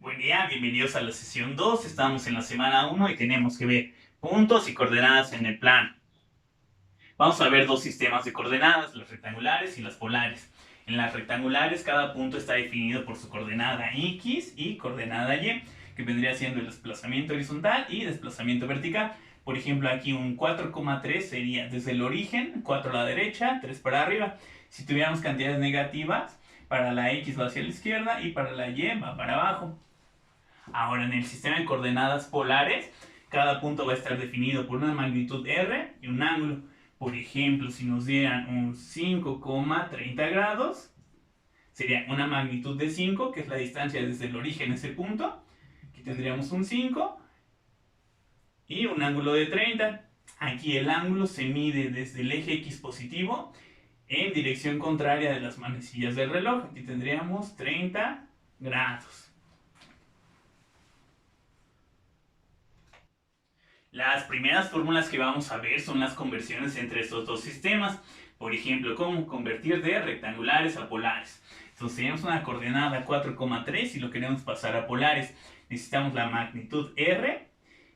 Buen día, bienvenidos a la sesión 2. Estamos en la semana 1 y tenemos que ver puntos y coordenadas en el plano. Vamos a ver dos sistemas de coordenadas, las rectangulares y las polares. En las rectangulares cada punto está definido por su coordenada X y coordenada Y, que vendría siendo el desplazamiento horizontal y desplazamiento vertical. Por ejemplo, aquí un 4,3 sería desde el origen, 4 a la derecha, 3 para arriba. Si tuviéramos cantidades negativas, para la X va hacia la izquierda y para la Y va para abajo. Ahora, en el sistema de coordenadas polares, cada punto va a estar definido por una magnitud R y un ángulo. Por ejemplo, si nos dieran un 5,30 grados, sería una magnitud de 5, que es la distancia desde el origen a ese punto. Aquí tendríamos un 5 y un ángulo de 30. Aquí el ángulo se mide desde el eje X positivo en dirección contraria de las manecillas del reloj. Aquí tendríamos 30 grados. Las primeras fórmulas que vamos a ver son las conversiones entre estos dos sistemas. Por ejemplo, cómo convertir de rectangulares a polares. Entonces tenemos una coordenada 4,3 y lo queremos pasar a polares. Necesitamos la magnitud R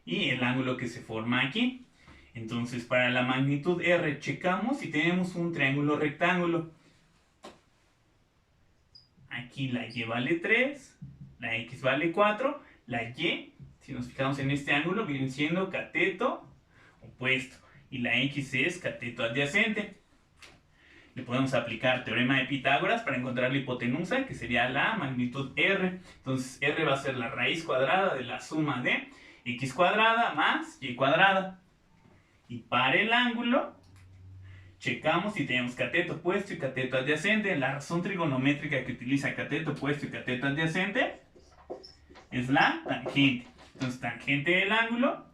y el ángulo que se forma aquí. Entonces para la magnitud R checamos si tenemos un triángulo rectángulo. Aquí la Y vale 3, la X vale 4, la Y, si nos fijamos en este ángulo, viene siendo cateto opuesto y la X es cateto adyacente. Le podemos aplicar teorema de Pitágoras para encontrar la hipotenusa, que sería la magnitud R. Entonces R va a ser la raíz cuadrada de la suma de X cuadrada más Y cuadrada. Y para el ángulo, checamos si tenemos cateto opuesto y cateto adyacente. La razón trigonométrica que utiliza cateto opuesto y cateto adyacente es la tangente. Entonces, tangente del ángulo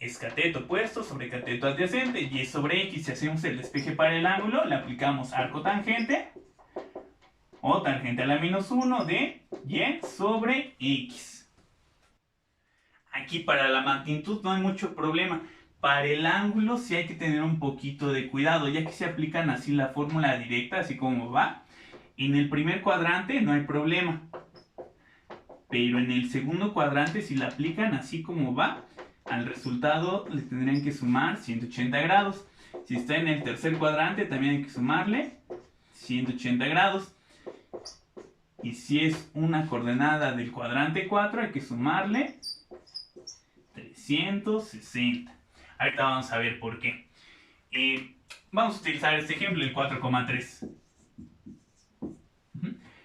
es cateto opuesto sobre cateto adyacente, y sobre X. Si hacemos el despeje para el ángulo, le aplicamos arco tangente o tangente a la menos 1 de Y sobre X. Aquí para la magnitud no hay mucho problema. Para el ángulo sí hay que tener un poquito de cuidado, ya que se aplican así la fórmula directa, así como va. En el primer cuadrante no hay problema, pero en el segundo cuadrante, si la aplican así como va, al resultado le tendrían que sumar 180 grados. Si está en el tercer cuadrante, también hay que sumarle 180 grados. Y si es una coordenada del cuadrante 4, hay que sumarle 360. Ahorita vamos a ver por qué. Vamos a utilizar este ejemplo, el 4,3.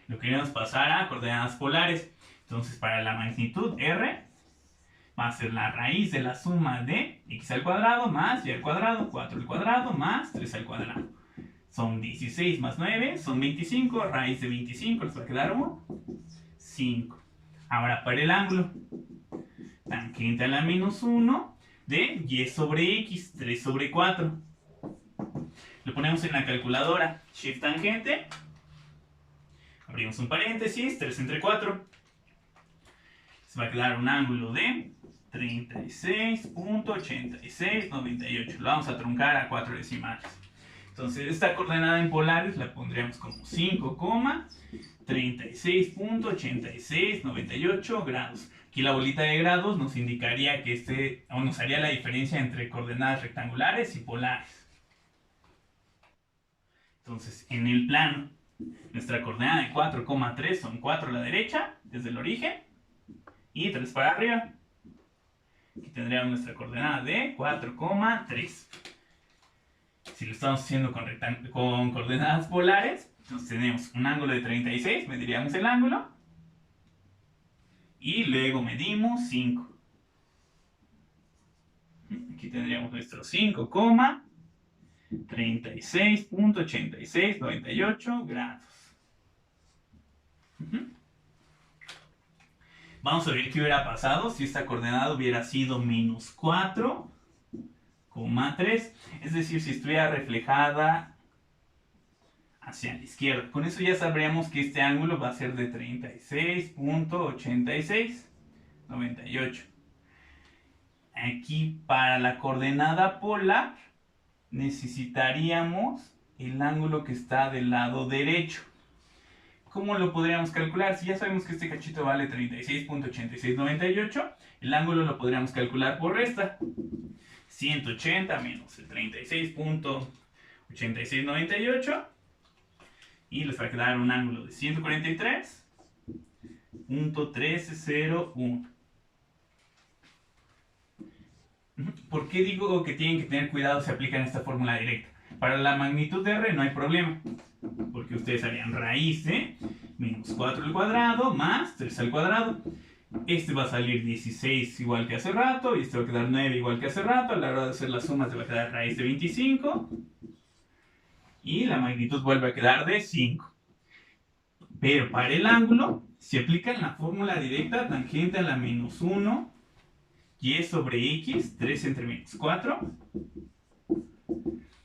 Lo queremos pasar a coordenadas polares. Entonces, para la magnitud R, va a ser la raíz de la suma de X al cuadrado más Y al cuadrado, 4 al cuadrado más 3 al cuadrado. Son 16 más 9, son 25, raíz de 25, les va a quedar 1, 5. Ahora para el ángulo, tangente a la menos 1 de Y sobre X, 3 sobre 4. Lo ponemos en la calculadora, shift tangente, abrimos un paréntesis, 3 entre 4. Se va a quedar un ángulo de 36.8698. Lo vamos a truncar a 4 decimales. Entonces esta coordenada en polares la pondríamos como 5,36.8698 grados. Aquí la bolita de grados nos indicaría que nos haría la diferencia entre coordenadas rectangulares y polares. Entonces en el plano, nuestra coordenada de 4,3 son 4 a la derecha, desde el origen, y 3 para arriba. Aquí tendríamos nuestra coordenada de 4,3. Si lo estamos haciendo con coordenadas polares, entonces tenemos un ángulo de 36, mediríamos el ángulo, y luego medimos 5. Aquí tendríamos nuestro 5,36.8698 grados. Vamos a ver qué hubiera pasado si esta coordenada hubiera sido menos 4,3. Es decir, si estuviera reflejada hacia la izquierda. Con eso ya sabríamos que este ángulo va a ser de 36.8698. Aquí para la coordenada polar necesitaríamos el ángulo que está del lado derecho. ¿cómo lo podríamos calcular? Si ya sabemos que este cachito vale 36.8698, el ángulo lo podríamos calcular por resta. 180 menos el 36.8698 y les va a quedar un ángulo de 143.1301. ¿Por qué digo que tienen que tener cuidado si aplican esta fórmula directa? Para la magnitud de R no hay problema, porque ustedes harían raíz de menos 4 al cuadrado más 3 al cuadrado. Este va a salir 16 igual que hace rato, y este va a quedar 9 igual que hace rato. A la hora de hacer las sumas te va a quedar raíz de 25. Y la magnitud vuelve a quedar de 5. Pero para el ángulo, si aplican la fórmula directa, tangente a la menos 1, y sobre x, 3 entre menos 4,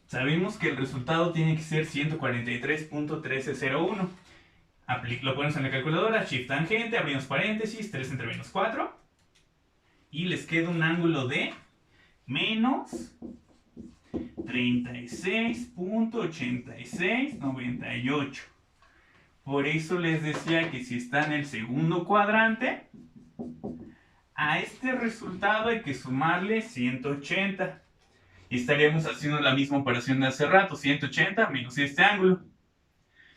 sabemos que el resultado tiene que ser 143.1301. Lo ponemos en la calculadora, shift tangente, abrimos paréntesis, 3 entre menos 4, y les queda un ángulo de menos 36.8698. Por eso les decía que si está en el segundo cuadrante, a este resultado hay que sumarle 180. Y estaríamos haciendo la misma operación de hace rato, 180 menos este ángulo.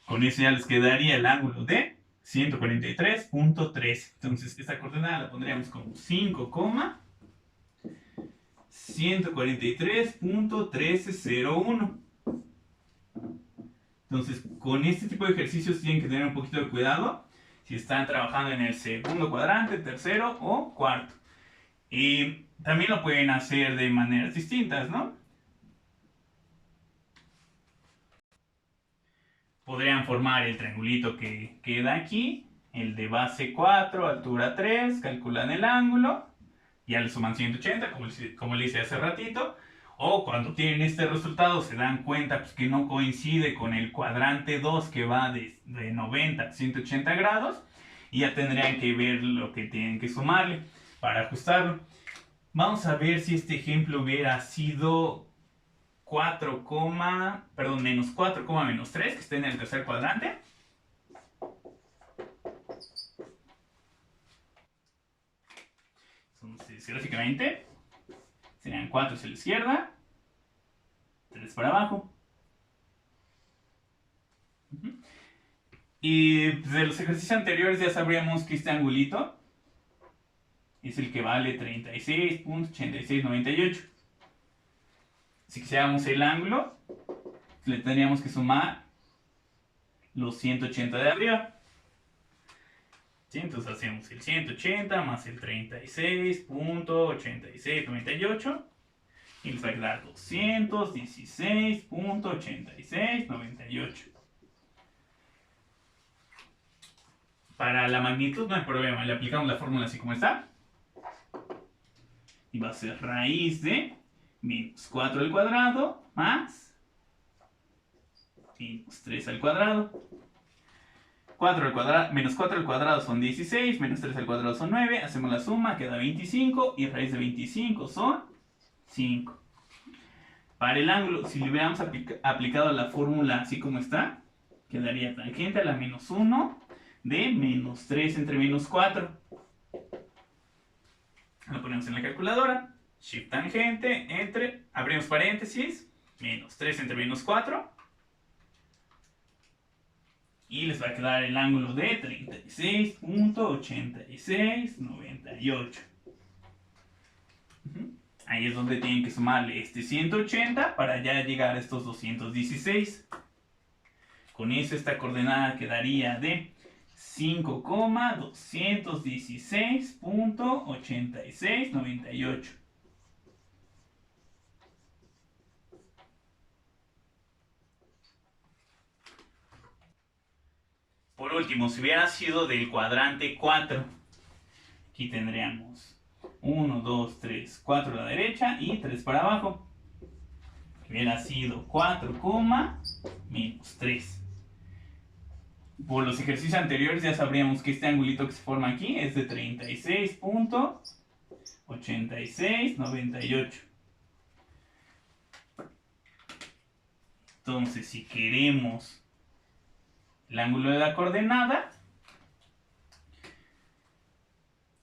Con eso ya les quedaría el ángulo de 143.13. Entonces esta coordenada la pondríamos como 5,143.1301. Entonces con este tipo de ejercicios tienen que tener un poquito de cuidado si están trabajando en el segundo cuadrante, tercero o cuarto. Y también lo pueden hacer de maneras distintas, ¿no? Podrían formar el triangulito que queda aquí, el de base 4, altura 3, calculan el ángulo, ya le suman 180, como le hice hace ratito, o cuando tienen este resultado se dan cuenta pues, que no coincide con el cuadrante 2 que va de 90 a 180 grados, y ya tendrían que ver lo que tienen que sumarle para ajustarlo. Vamos a ver si este ejemplo hubiera sido menos 4, menos 3, que esté en el tercer cuadrante. Entonces, gráficamente, serían 4 hacia la izquierda, 3 para abajo. Y de los ejercicios anteriores ya sabríamos que este angulito es el que vale 36.8698. Si quisiéramos el ángulo, le tendríamos que sumar los 180 de arriba. ¿Sí? Entonces hacemos el 180 más el 36.8698 y les va a quedar 216.8698. Para la magnitud no hay problema, le aplicamos la fórmula así como está. Y va a ser raíz de menos 4 al cuadrado más menos 3 al cuadrado. 4 al cuadrado, menos 4 al cuadrado son 16, menos 3 al cuadrado son 9, hacemos la suma, queda 25, y raíz de 25 son 5. Para el ángulo, si le hubiéramos aplicado la fórmula así como está, quedaría tangente a la menos 1 de menos 3 entre menos 4. Lo ponemos en la calculadora, shift tangente entre, abrimos paréntesis, menos 3 entre menos 4. Y les va a quedar el ángulo de 36.8698. Ahí es donde tienen que sumarle este 180 para ya llegar a estos 216. Con eso esta coordenada quedaría de 5,216.8698. Por último, si hubiera sido del cuadrante 4, aquí tendríamos 1, 2, 3, 4 a la derecha y 3 para abajo. Hubiera sido 4, menos 3. Por los ejercicios anteriores ya sabríamos que este angulito que se forma aquí es de 36.8698. Entonces, si queremos el ángulo de la coordenada,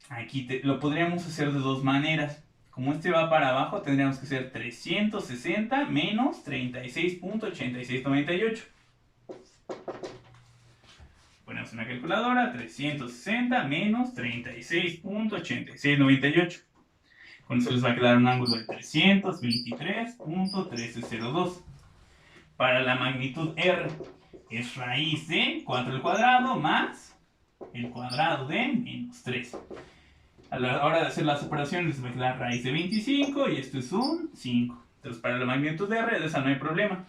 aquí lo podríamos hacer de dos maneras. Como este va para abajo, tendríamos que hacer 360 menos 36.8698. Ponemos una calculadora, 360 menos 36.8698. Con eso les va a quedar un ángulo de 323.1302. Para la magnitud R es raíz de 4 al cuadrado más el cuadrado de menos 3. A la hora de hacer las operaciones les va a quedar raíz de 25 y esto es un 5. Entonces para la magnitud de R de esa no hay problema.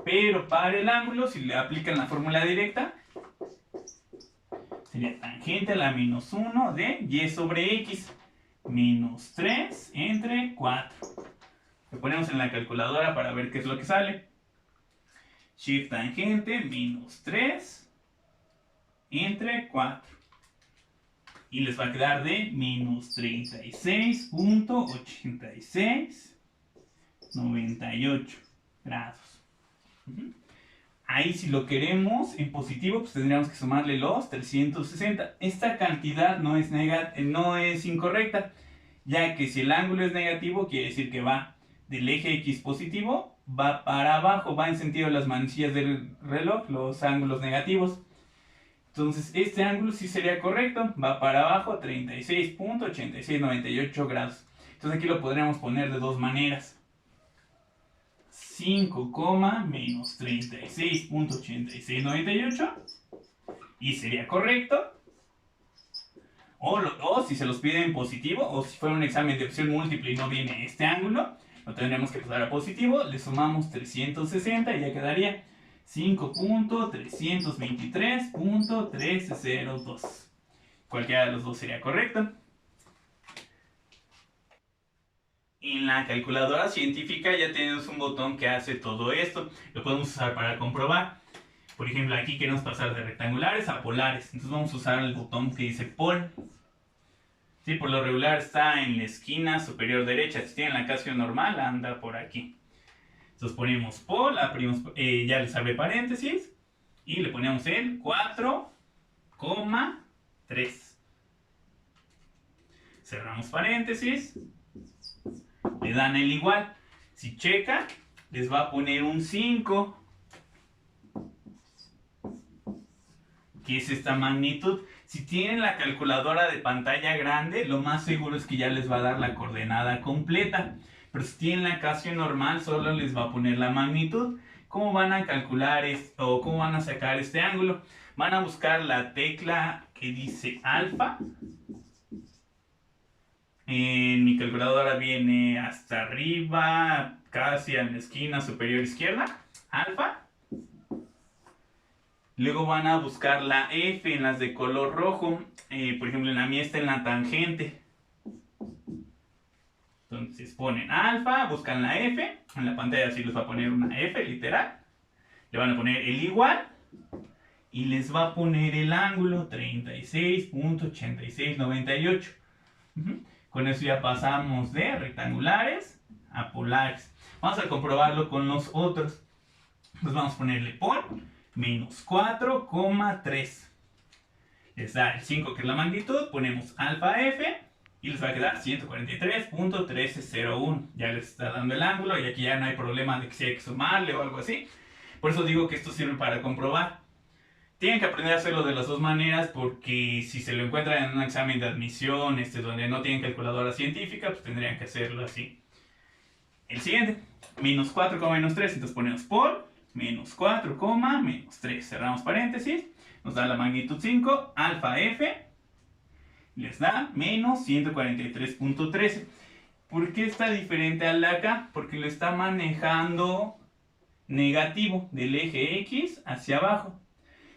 Pero para el ángulo, si le aplican la fórmula directa, sería tangente a la menos 1 de y sobre x menos 3 entre 4. Lo ponemos en la calculadora para ver qué es lo que sale. Shift tangente menos 3 entre 4. Y les va a quedar de menos 36.8698 grados. Ahí si lo queremos en positivo, pues tendríamos que sumarle los 360. Esta cantidad no es incorrecta, ya que si el ángulo es negativo, quiere decir que va del eje X positivo, va para abajo, va en sentido de las manecillas del reloj, los ángulos negativos. Entonces este ángulo sí sería correcto, va para abajo 36.8698 grados. Entonces aquí lo podríamos poner de dos maneras. 5, menos 36.8698 y sería correcto. O si se los piden en positivo, o si fuera un examen de opción múltiple y no viene este ángulo, lo tendríamos que pasar a positivo, le sumamos 360 y ya quedaría 5.323.1302. Cualquiera de los dos sería correcto. En la calculadora científica ya tenemos un botón que hace todo esto. Lo podemos usar para comprobar. Por ejemplo, aquí queremos pasar de rectangulares a polares. Entonces vamos a usar el botón que dice pol. Sí, por lo regular está en la esquina superior derecha. Si tienen la casio normal, anda por aquí. Entonces ponemos pol, ya les abre paréntesis. Y le ponemos el 4,3. Cerramos paréntesis. Le dan el igual. Si checa, les va a poner un 5, que es esta magnitud. Si tienen la calculadora de pantalla grande, lo más seguro es que ya les va a dar la coordenada completa. Pero si tienen la casio normal, solo les va a poner la magnitud. ¿Cómo van a calcular esto o cómo van a sacar este ángulo? Van a buscar la tecla que dice alfa. En mi calculadora viene hasta arriba, casi en la esquina superior izquierda, alfa. Luego van a buscar la F en las de color rojo. Por ejemplo, en la mía está en la tangente. Entonces ponen alfa, buscan la F. En la pantalla sí les va a poner una F literal. Le van a poner el igual. Y les va a poner el ángulo 36.8698. Con eso ya pasamos de rectangulares a polares. Vamos a comprobarlo con los otros. Pues vamos a ponerle pol menos 4,3. Les da el 5 que es la magnitud. Ponemos alfa f y les va a quedar 143.1301. Ya les está dando el ángulo y aquí ya no hay problema de que si hay que sumarle o algo así. Por eso digo que esto sirve para comprobar. Tienen que aprender a hacerlo de las dos maneras porque si se lo encuentran en un examen de admisión donde no tienen calculadora científica, pues tendrían que hacerlo así. El siguiente, menos 4, menos 3, entonces ponemos por menos 4, menos 3. Cerramos paréntesis, nos da la magnitud 5, alfa f, les da menos 143.13. ¿Por qué está diferente al de acá? Porque lo está manejando negativo del eje X hacia abajo.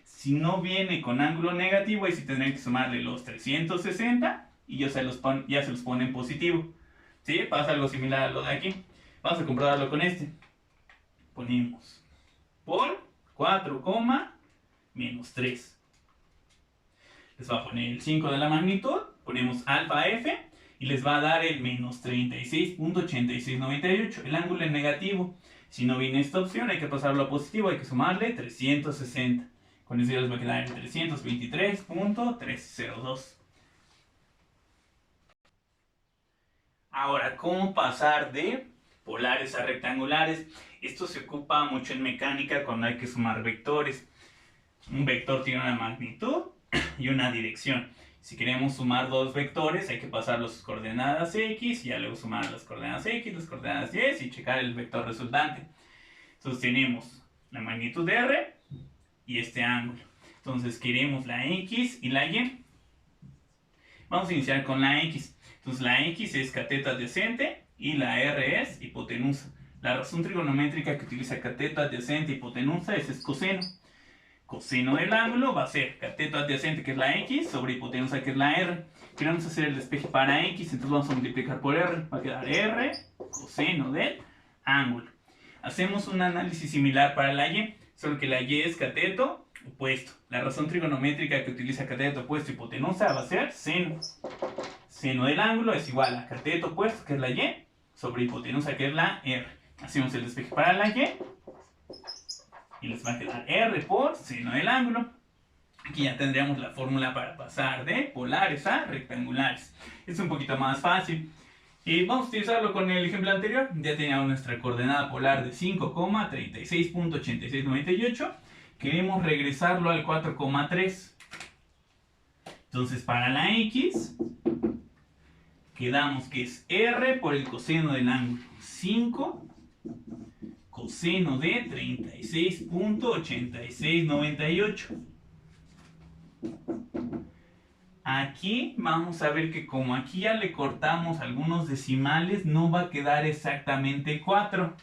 Si no viene con ángulo negativo, ahí sí tendrían que sumarle los 360 y ya se los pone en positivo. ¿Sí? Pasa algo similar a lo de aquí. Vamos a comprobarlo con este. Ponemos por 4, menos 3. Les va a poner el 5 de la magnitud. Ponemos alfa f y les va a dar el menos 36.8698. El ángulo es negativo. Si no viene esta opción, hay que pasarlo a positivo, hay que sumarle 360. Con eso ya les va a quedar en 323.302. Ahora, ¿cómo pasar de polares a rectangulares? Esto se ocupa mucho en mecánica cuando hay que sumar vectores. Un vector tiene una magnitud y una dirección. Si queremos sumar dos vectores, hay que pasar las coordenadas x y ya luego sumar las coordenadas x, las coordenadas y y checar el vector resultante. Entonces tenemos la magnitud de r y este ángulo. Entonces queremos la x y la y. Vamos a iniciar con la x. Entonces la x es cateto adyacente y la r es hipotenusa. La razón trigonométrica que utiliza cateto adyacente y hipotenusa es coseno. Coseno del ángulo va a ser cateto adyacente, que es la x, sobre hipotenusa, que es la r. Queremos hacer el despeje para x, entonces vamos a multiplicar por r. Va a quedar r coseno del ángulo. Hacemos un análisis similar para la y, solo que la y es cateto opuesto. La razón trigonométrica que utiliza cateto opuesto y hipotenusa va a ser seno. Seno del ángulo es igual a cateto opuesto, que es la y, sobre hipotenusa, que es la r. Hacemos el despeje para la y les va a quedar r por seno del ángulo. Aquí ya tendríamos la fórmula para pasar de polares a rectangulares. Es un poquito más fácil. Y vamos a utilizarlo con el ejemplo anterior. Ya teníamos nuestra coordenada polar de 5,36.8698. Queremos regresarlo al 4,3. Entonces para la x, quedamos que es r por el coseno del ángulo. 5 coseno de 36.8698. Aquí vamos a ver que como aquí ya le cortamos algunos decimales, no va a quedar exactamente 4.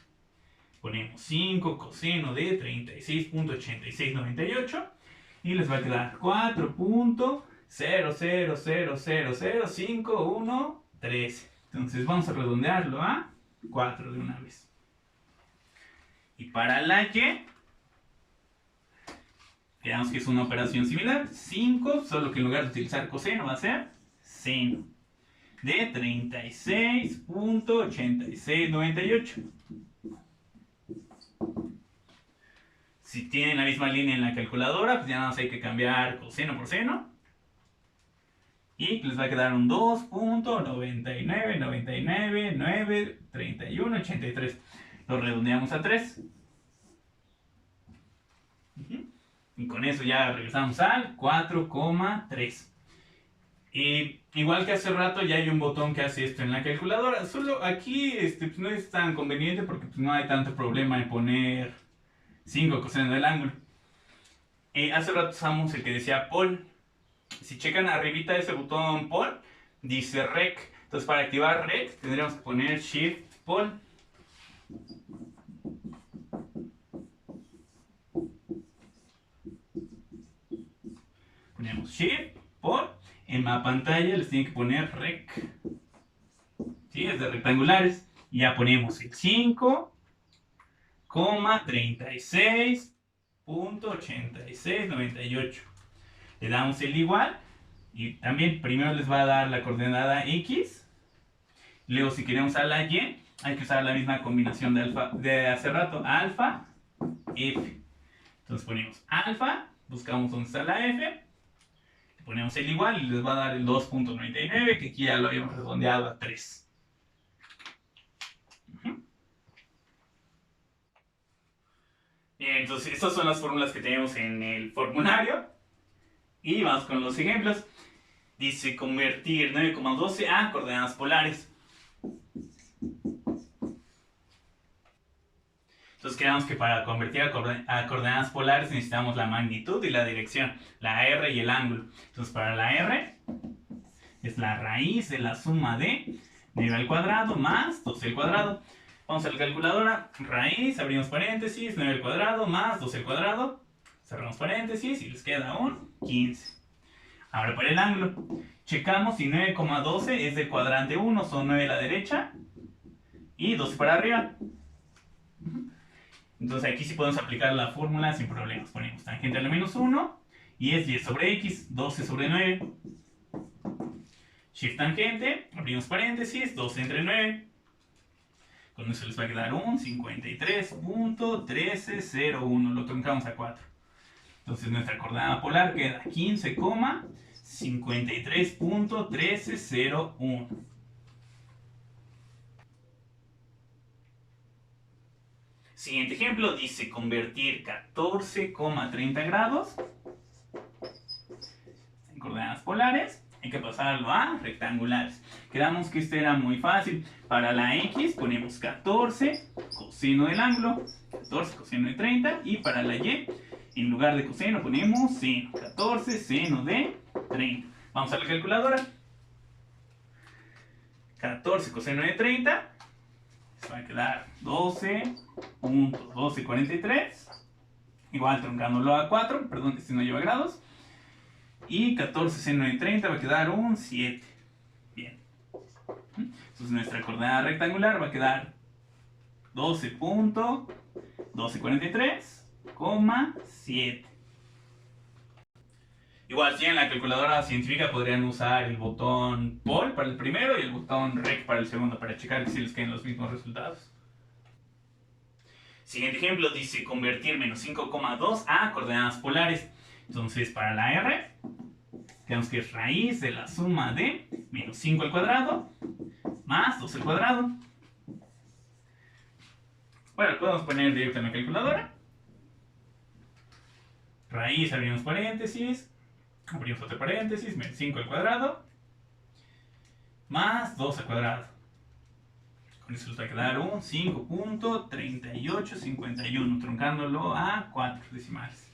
Ponemos 5 coseno de 36.8698 y les va a quedar 4.00000513. Entonces vamos a redondearlo a 4 de una vez. Y para la y, veamos que es una operación similar. 5, solo que en lugar de utilizar coseno va a ser seno de 36.8698. Si tienen la misma línea en la calculadora, pues ya nada más hay que cambiar coseno por seno. Y les va a quedar un 2.999993183. Lo redondeamos a 3. Y con eso ya regresamos al 4,3. Igual que hace rato, ya hay un botón que hace esto en la calculadora. Solo aquí pues no es tan conveniente porque pues no hay tanto problema en poner 5 coseno del ángulo. Hace rato usamos el que decía pol. Si checan arribita de ese botón pol, dice rec. Entonces para activar rec tendríamos que poner shift pol. Ponemos shift pol. En la pantalla les tienen que poner rec. ¿Sí? Es de rectangulares. Y ya ponemos el 5,36.8698. Le damos el igual. Y también primero les va a dar la coordenada x. Luego si queremos usar la y, hay que usar la misma combinación de alfa de hace rato. Alfa, f. Entonces ponemos alfa, buscamos dónde está la f. Ponemos el igual y les va a dar el 2.99, que aquí ya lo habíamos redondeado a 3. Bien, entonces estas son las fórmulas que tenemos en el formulario. Y vamos con los ejemplos. Dice convertir 9,12 a coordenadas polares. Entonces quedamos que para convertir a coordenadas polares necesitamos la magnitud y la dirección, la r y el ángulo. Entonces para la r es la raíz de la suma de 9 al cuadrado más 12 al cuadrado. Vamos a la calculadora, raíz, abrimos paréntesis, 9 al cuadrado más 12 al cuadrado, cerramos paréntesis y les queda un 15. Ahora para el ángulo, checamos si 9,12 es del cuadrante 1, son 9 a la derecha y 12 para arriba. Entonces aquí sí podemos aplicar la fórmula sin problemas. Ponemos tangente a la menos 1 y es 10 sobre x, 12 sobre 9. Shift tangente, abrimos paréntesis, 12 entre 9. Con eso les va a quedar un 53.1301. Lo truncamos a 4. Entonces nuestra coordenada polar queda 15,53.1301. Siguiente ejemplo dice convertir 14,30 grados en coordenadas polares. Hay que pasarlo a rectangulares. Quedamos que este era muy fácil. Para la X ponemos 14 coseno del ángulo, 14 coseno de 30. Y para la Y, en lugar de coseno ponemos seno, 14 seno de 30. Vamos a la calculadora. 14 coseno de 30. Se va a quedar 12.1243. Igual truncándolo a 4. Perdón, este no lleva grados. Y 14 seno de 30 va a quedar un 7. Bien. Entonces nuestra coordenada rectangular va a quedar 12.1243,7. Igual si en la calculadora científica podrían usar el botón POL para el primero y el botón REC para el segundo para checar que si les queden los mismos resultados. Siguiente ejemplo dice convertir menos 5,2 a coordenadas polares. Entonces para la R, tenemos que es raíz de la suma de menos 5 al cuadrado más 2 al cuadrado. Bueno, lo podemos poner directo en la calculadora. Raíz, abrimos paréntesis, abrimos otro paréntesis, menos 5 al cuadrado más 2 al cuadrado. Con eso nos va a quedar un 5.3851, truncándolo a 4 decimales.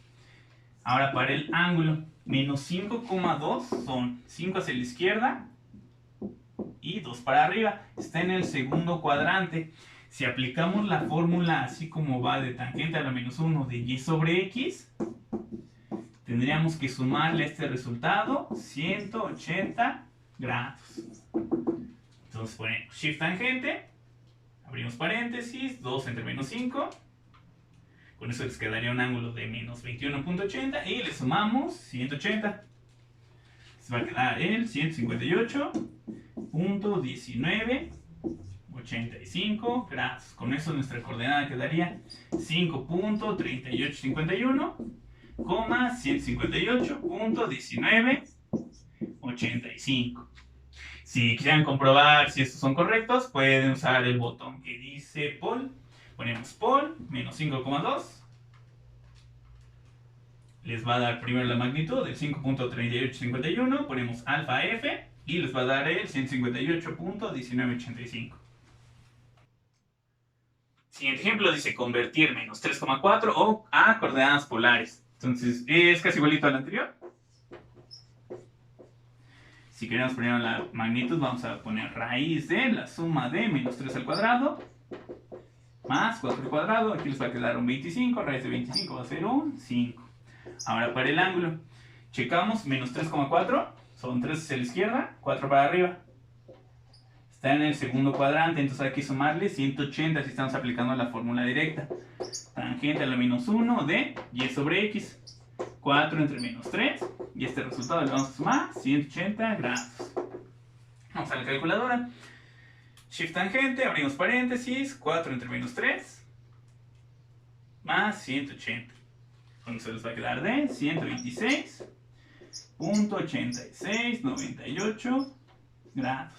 Ahora para el ángulo, menos 5,2 son 5 hacia la izquierda y 2 para arriba. Está en el segundo cuadrante. Si aplicamos la fórmula así como va de tangente a la menos 1 de y sobre x, tendríamos que sumarle a este resultado 180 grados. Entonces ponemos shift tangente, abrimos paréntesis, 2 entre menos 5. Con eso les quedaría un ángulo de menos 21.80 y le sumamos 180. Se va a quedar el 158.1985 grados. Con eso nuestra coordenada quedaría 5.3851, 158.1985. Si quisieran comprobar si estos son correctos, pueden usar el botón que dice POL. Ponemos POL, menos 5,2. Les va a dar primero la magnitud del 5.3851. Ponemos alfa F y les va a dar el 158.1985. Siguiente ejemplo dice convertir menos 3,4 a coordenadas polares. Entonces es casi igualito al anterior. Si queremos poner la magnitud, vamos a poner raíz de la suma de menos 3 al cuadrado más 4 al cuadrado. Aquí les va a quedar un 25. Raíz de 25 va a ser un 5. Ahora para el ángulo, checamos menos 3,4. Son 3 hacia la izquierda, 4 para arriba. Está en el segundo cuadrante, entonces hay que sumarle 180 si estamos aplicando la fórmula directa. Tangente a la menos 1 de y sobre x. 4 entre menos 3. Y este resultado le vamos a sumar 180 grados. Vamos a la calculadora. Shift tangente, abrimos paréntesis, 4 entre menos 3 más 180. Con eso les va a quedar de 126.8698 grados.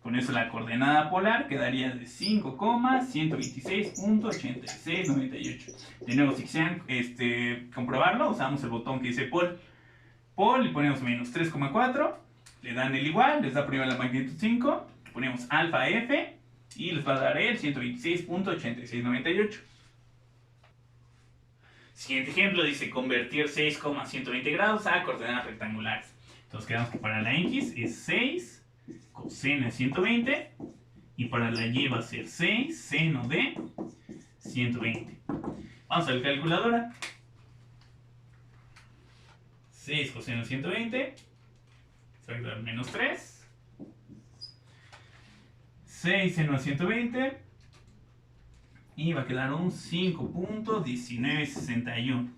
Con eso la coordenada polar quedaría de 5,126.8698. De nuevo, si quisieran comprobarlo, usamos el botón que dice POL. POL y ponemos menos 3,4. Le dan el igual, les da primero la magnitud 5. Ponemos alfa F y les va a dar el 126.8698. Siguiente ejemplo dice convertir 6,120 grados a coordenadas rectangulares. Entonces quedamos que para la X es 6 coseno de 120 y para la Y va a ser 6 seno de 120. Vamos a la calculadora. 6 coseno de 120 se va a quedar menos 3. 6 seno de 120 y va a quedar un 5.1961.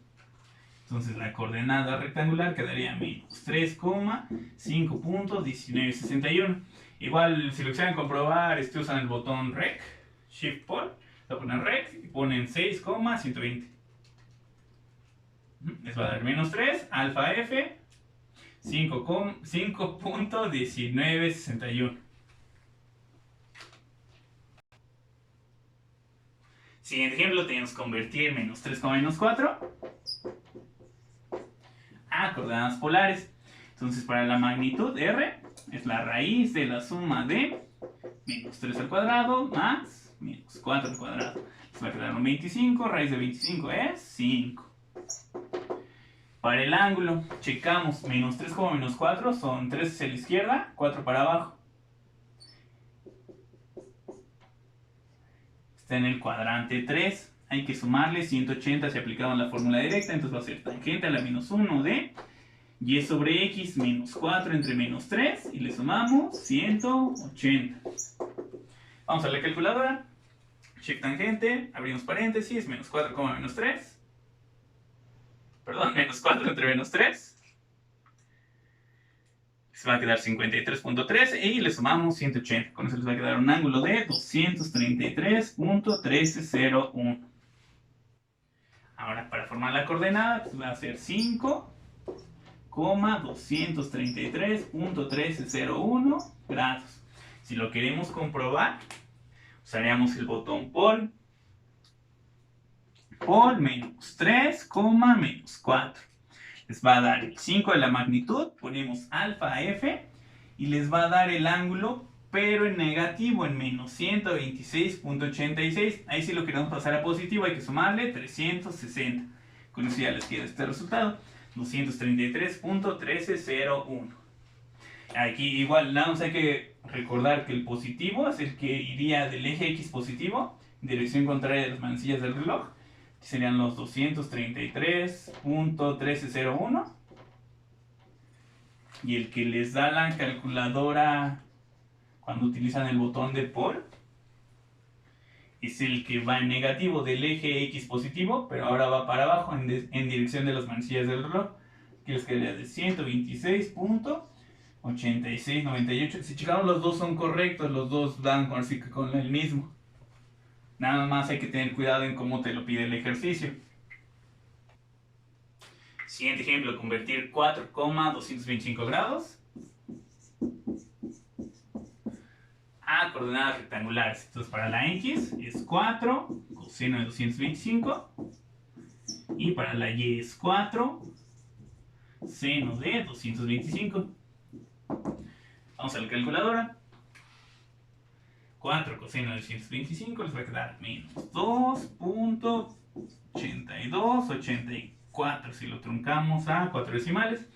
Entonces la coordenada rectangular quedaría menos 3,5.1961. Igual si lo quisieran comprobar, usan el botón REC, Shift Pol, le ponen rect y ponen 6,120. Les va a dar menos 3, alfa F, 5.1961. Siguiente ejemplo, tenemos que convertir menos 3, menos 4 a coordenadas polares. Entonces, para la magnitud R es la raíz de la suma de menos 3 al cuadrado más menos 4 al cuadrado. Se va a quedar un 25, raíz de 25 es 5. Para el ángulo, checamos menos 3, menos 4 son 3 hacia la izquierda, 4 para abajo. Está en el cuadrante 3. Hay que sumarle 180 si aplicamos la fórmula directa. Entonces va a ser tangente a la menos 1 de y sobre x menos 4 entre menos 3. Y le sumamos 180. Vamos a la calculadora. Check tangente. Abrimos paréntesis. Menos 4, menos 3. Perdón, menos 4 entre menos 3. Se va a quedar 53.13 y le sumamos 180. Con eso les va a quedar un ángulo de 233.1301. Ahora, para formar la coordenada, pues va a ser 5,233.1301 grados. Si lo queremos comprobar, usaríamos el botón Pol menos 3, menos 4. Les va a dar el 5 de la magnitud, ponemos alfa F y les va a dar el ángulo, pero en negativo, en menos 126.86. Ahí si lo queremos pasar a positivo hay que sumarle 360. Con eso ya les queda este resultado, 233.1301. Aquí igual nada más hay que recordar que el positivo es el que iría del eje X positivo, en dirección contraria de las manecillas del reloj. Serían los 233.1301. Y el que les da la calculadora cuando utilizan el botón de Pol es el que va en negativo del eje X positivo, pero ahora va para abajo en dirección de las manecillas del reloj, que les quedaría de 126.8698. Si checamos, los dos son correctos, los dos dan con el mismo. Nada más hay que tener cuidado en cómo te lo pide el ejercicio. Siguiente ejemplo, convertir 4,225 grados a coordenadas rectangulares. Entonces para la X es 4 coseno de 225 y para la Y es 4 seno de 225. Vamos a la calculadora. 4 coseno de 225 les va a quedar menos 2.8284 si lo truncamos a 4 decimales.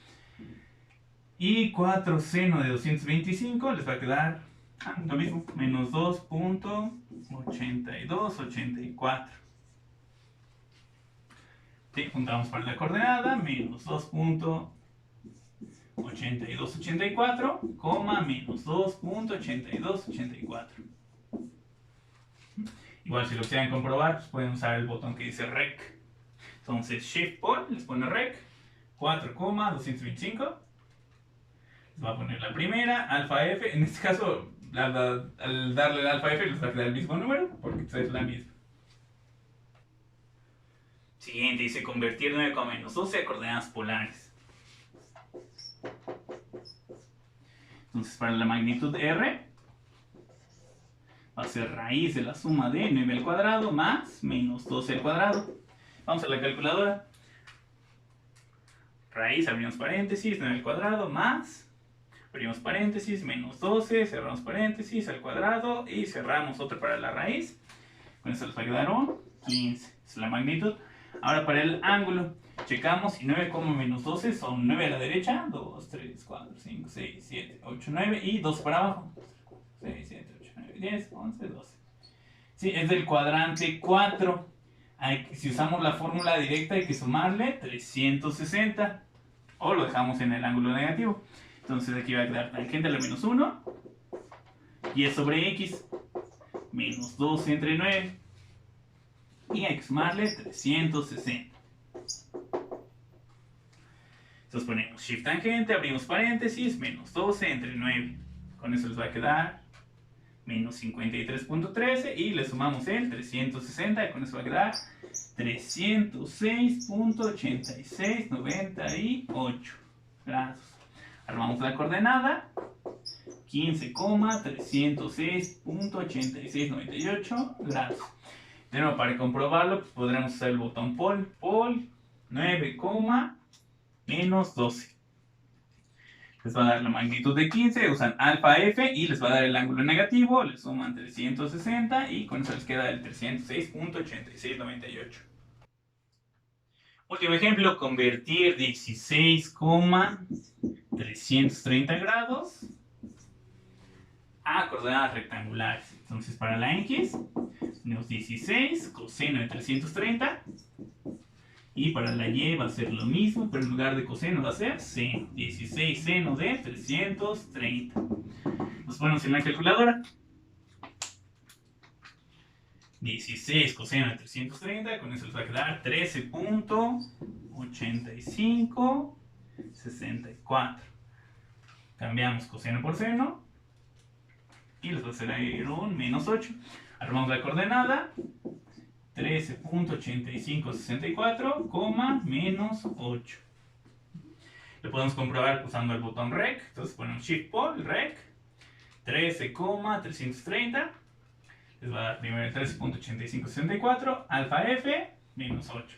Y 4 seno de 225 les va a quedar lo mismo, menos 2.8284. ¿Sí? Juntamos para la coordenada, menos 2.8284, menos 2.8284. Igual si lo quieren comprobar, pues pueden usar el botón que dice Rec. Entonces Shift Pol, les pone Rec, 4,225. Les va a poner la primera, alfa F. En este caso, al darle el alfa F, les va a quedar el mismo número, porque es la misma. Siguiente, dice convertir 9, menos 12 a coordenadas polares. Entonces para la magnitud R va a ser raíz de la suma de 9 al cuadrado más menos 12 al cuadrado. Vamos a la calculadora. Raíz, abrimos paréntesis, 9 al cuadrado más, abrimos paréntesis, menos 12, cerramos paréntesis, al cuadrado y cerramos otro para la raíz. Con eso les va a quedar un 15. Es la magnitud. Ahora para el ángulo, checamos y 9, menos 12 son 9 a la derecha, 2, 3, 4, 5, 6, 7, 8, 9 y 12 para abajo. 6, 7, 8, 9, 10, 11, 12. Sí, es del cuadrante 4. Si usamos la fórmula directa hay que sumarle 360 o lo dejamos en el ángulo negativo. Entonces aquí va a quedar tangente a la menos 1 y es sobre x menos 12 entre 9 y hay que sumarle 360. Entonces ponemos shift tangente, abrimos paréntesis, menos 12 entre 9. Con eso les va a quedar menos 53.13 y le sumamos el 360 y con eso va a quedar 306.8698 grados. Armamos la coordenada 15,306.8698 grados. De nuevo, para comprobarlo, pues podremos usar el botón pol 9, menos 12. Les va a dar la magnitud de 15, usan alfa F y les va a dar el ángulo negativo, le suman 360 y con eso les queda el 306.8698. Último ejemplo, convertir 16,330 grados a coordenadas rectangulares. Entonces para la X tenemos 16 coseno de 330 y para la Y va a ser lo mismo, pero en lugar de coseno va a ser seno. 16 seno de 330. Los ponemos en la calculadora. 16 coseno de 330, con eso les va a quedar 13.8564. Cambiamos coseno por seno y les va a hacer un menos 8. Armamos la coordenada 13.8564, menos 8. Lo podemos comprobar usando el botón rec. Entonces ponemos shift pol, rec 13,330. Les va a dar primero el 13.8564, alfa f, menos 8.